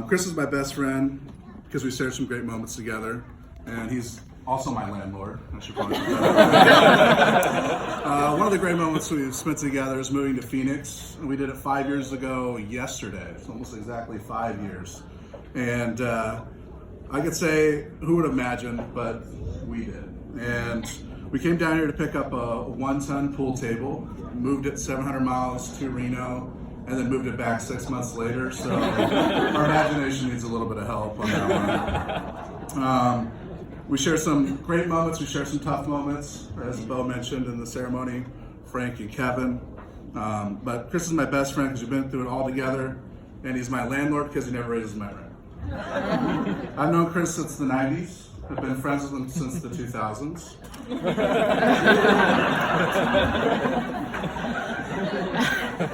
Chris is my best friend because we shared some great moments together, and he's also my landlord. I should probably put that out. One of the great moments we've spent together is moving to Phoenix. We did it 5 years ago yesterday. It's almost exactly 5 years. And I could say, who would imagine, but we did. And we came down here to pick up a 1-ton pool table, moved it 700 miles to Reno, and then moved it back 6 months later. So our imagination needs a little bit of help on that one. We share some great moments, we share some tough moments, as Bo mentioned in the ceremony, Frank and Kevin. But Chris is my best friend because we've been through it all together, and he's my landlord because he never raises my rent. I've known Chris since the 90s. I've been friends with him since the 2000s.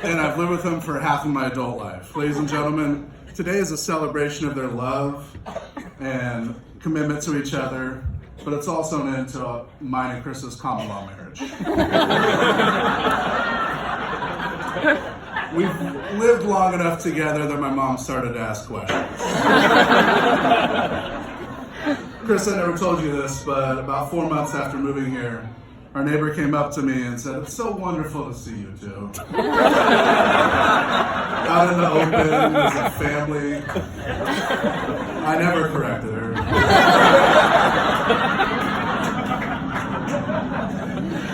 And I've lived with him for half of my adult life. Ladies and gentlemen, today is a celebration of their love and commitment to each other, but it's also an end to mine and Chris's common law marriage. We've lived long enough together that my mom started to ask questions. Chris, I never told you this, but about 4 months after moving here, our neighbor came up to me and said, "It's so wonderful to see you two. Out in the open, as a family." I never corrected her.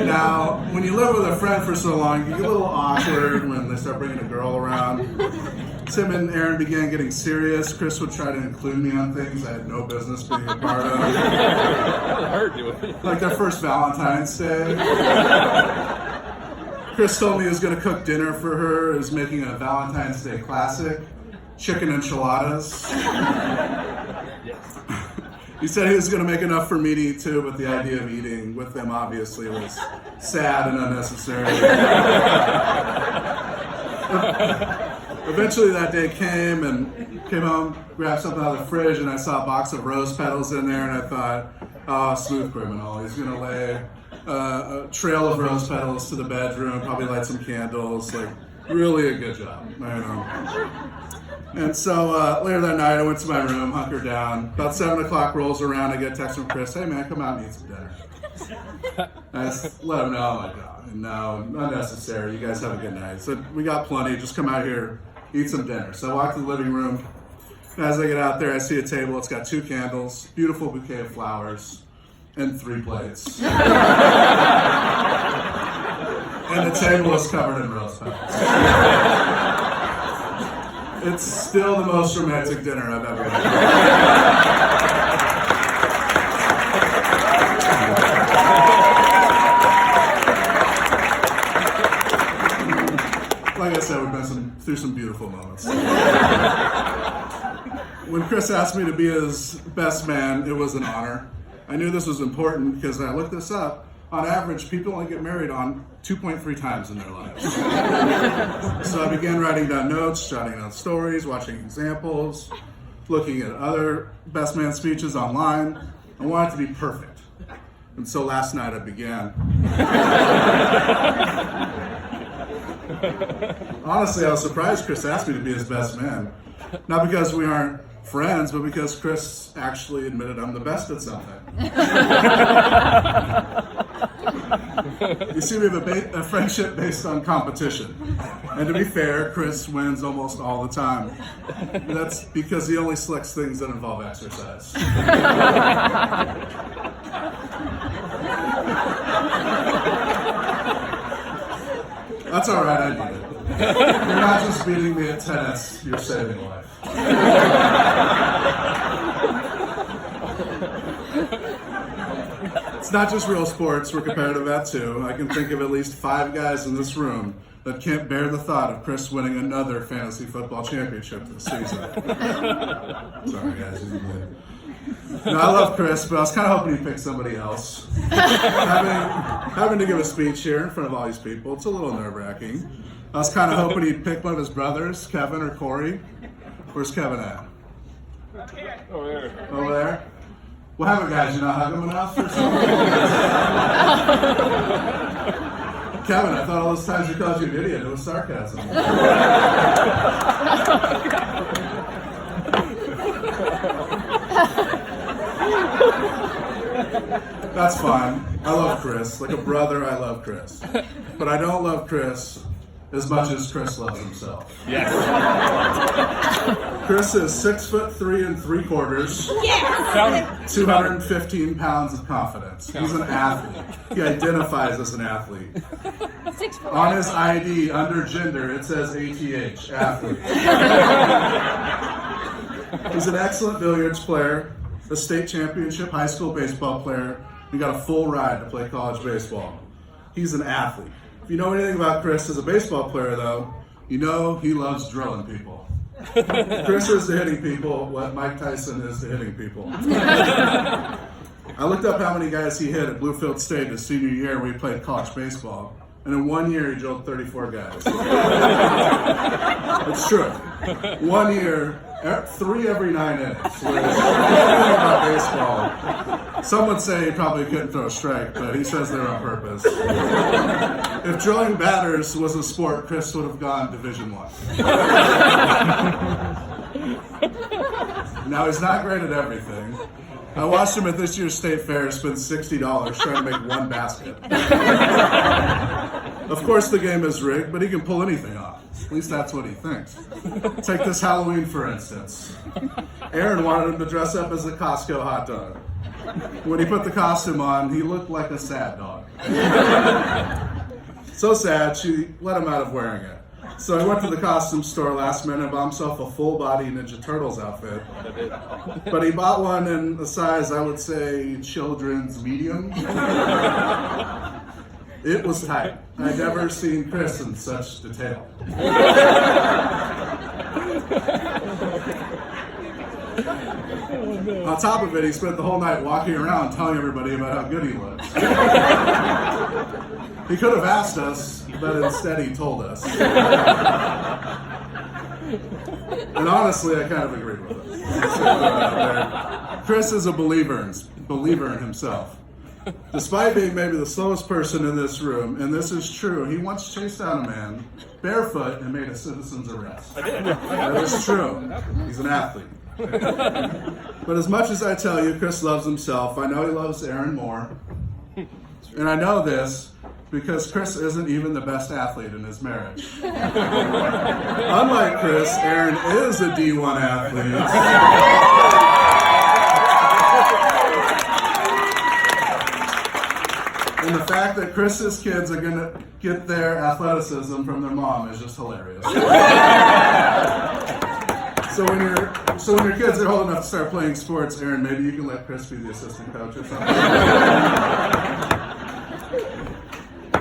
Now, when you live with a friend for so long, you get a little awkward when they start bringing a girl around. Tim and Aaron began getting serious. Chris would try to include me on things I had no business being a part of. Like their first Valentine's Day. Chris told me he was going to cook dinner for her. He was making a Valentine's Day classic, chicken enchiladas. He said he was going to make enough for me to eat too, but the idea of eating with them obviously was sad and unnecessary. Eventually that day came home, grabbed something out of the fridge, and I saw a box of rose petals in there, and I thought, oh, smooth criminal. He's going to lay a trail of rose petals to the bedroom, probably light some candles, like really a good job. I know. And so later that night, I went to my room, hunkered down. About 7 o'clock rolls around, I get a text from Chris, "Hey man, come out and eat some dinner." I just let him know, like, oh, no, unnecessary. You guys have a good night. So we got plenty. Just come out here, eat some dinner. So I walk to the living room. And as I get out there, I see a table. It's got 2 candles, beautiful bouquet of flowers, and 3 plates. And the table is covered in rose petals. It's still the most romantic dinner I've ever had. Like I said, we've been through some beautiful moments. When Chris asked me to be his best man, it was an honor. I knew this was important because I looked this up. On average, people only get married on 2.3 times in their lives. So I began writing down notes, jotting down stories, watching examples, looking at other best man speeches online. I wanted it to be perfect. And so last night I began. Honestly, I was surprised Chris asked me to be his best man. Not because we aren't friends, but because Chris actually admitted I'm the best at something. You see, we have a friendship based on competition. And to be fair, Chris wins almost all the time. That's because he only selects things that involve exercise. That's all right, I need it. You're not just beating me at tennis, you're saving a life. It's not just real sports, we're competitive at too. I can think of at least 5 guys in this room that can't bear the thought of Chris winning another fantasy football championship this season. Sorry guys. No, I love Chris, but I was kind of hoping he'd pick somebody else. Having to give a speech here in front of all these people, it's a little nerve-wracking. I was kind of hoping he'd pick one of his brothers, Kevin or Corey. Where's Kevin at? Over there. Over there? What happened, guys? You not hug him enough or something? Kevin, I thought all those times you called you an idiot, it was sarcasm. That's fine. I love Chris. Like a brother, I love Chris. But I don't love Chris as much as Chris loves himself. Yes. Chris is 6'3" 3/4. Yes. 215 pounds of confidence. He's an athlete. He identifies as an athlete. On his ID, under gender, it says ATH, athlete. He's an excellent billiards player, a state championship high school baseball player. He got a full ride to play college baseball. He's an athlete. If you know anything about Chris as a baseball player, though, you know he loves drilling people. Chris is to hitting people what Mike Tyson is to hitting people. I looked up how many guys he hit at Bluefield State his senior year when he played college baseball. And in 1 year, he drilled 34 guys. It's true. 1 year, 3 every 9 innings. About baseball. Some would say he probably couldn't throw a strike, but he says they're on purpose. If drilling batters was a sport, Chris would have gone Division I. Now, he's not great at everything. I watched him at this year's state fair spend $60 trying to make one basket. Of course, the game is rigged, but he can pull anything off. At least that's what he thinks. Take this Halloween, for instance. Aaron wanted him to dress up as a Costco hot dog. When he put the costume on, he looked like a sad dog. So sad, she let him out of wearing it. So he went to the costume store last minute and bought himself a full-body Ninja Turtles outfit. But he bought one in a size, I would say, children's medium. It was tight. I'd never seen Chris in such detail. On top of it, he spent the whole night walking around telling everybody about how good he looks. He could have asked us, but instead he told us. And honestly, I kind of agreed with him. Chris is a believer in himself. Despite being maybe the slowest person in this room, and this is true, he once chased down a man barefoot and made a citizen's arrest. That is true. He's an athlete. But as much as I tell you, Chris loves himself, I know he loves Aaron more. And I know this because Chris isn't even the best athlete in his marriage. Unlike Chris, Aaron is a D1 athlete. And the fact that Chris's kids are going to get their athleticism from their mom is just hilarious. So when your kids are old enough to start playing sports, Aaron, maybe you can let Chris be the assistant coach or something.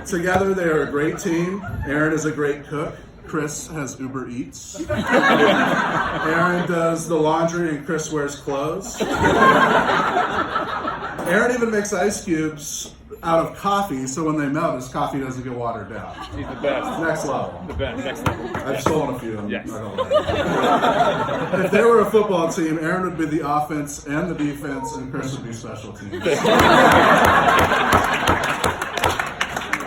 Together, they are a great team. Aaron is a great cook. Chris has Uber Eats. Aaron does the laundry and Chris wears clothes. Aaron even makes ice cubes out of coffee, so when they melt, his coffee doesn't get watered down. He's the best. Next level. The best. Next level. I've stolen a few. Yes. If they were a football team, Aaron would be the offense and the defense, and Chris would be special teams.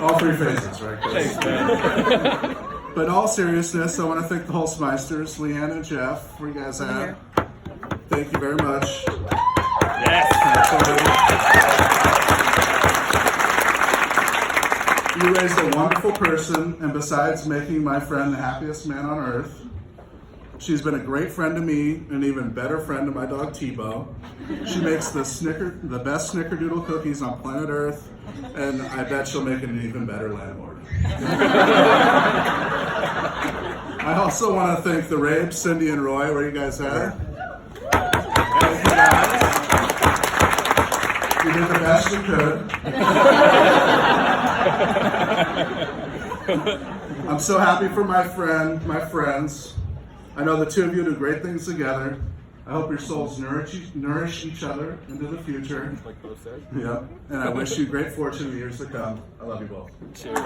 All 3 phases, right, Chris? Thanks, man. But in all seriousness, I want to thank the Holzmeisters, Leanne and Jeff, where you guys at. Thank you very much. Yes. You raised a wonderful person, and besides making my friend the happiest man on earth, she's been a great friend to me, and an even better friend to my dog Tebow. She makes the best snickerdoodle cookies on planet Earth, and I bet she'll make an even better landlord. I also want to thank the Rabes, Cindy and Roy, where you guys at? Thank you guys. You did the best you could. I'm so happy for my friends. I know the two of you do great things together. I hope your souls nourish each other into the future. Like both said. Yeah, and I wish you great fortune in the years to come. I love you both. Cheers.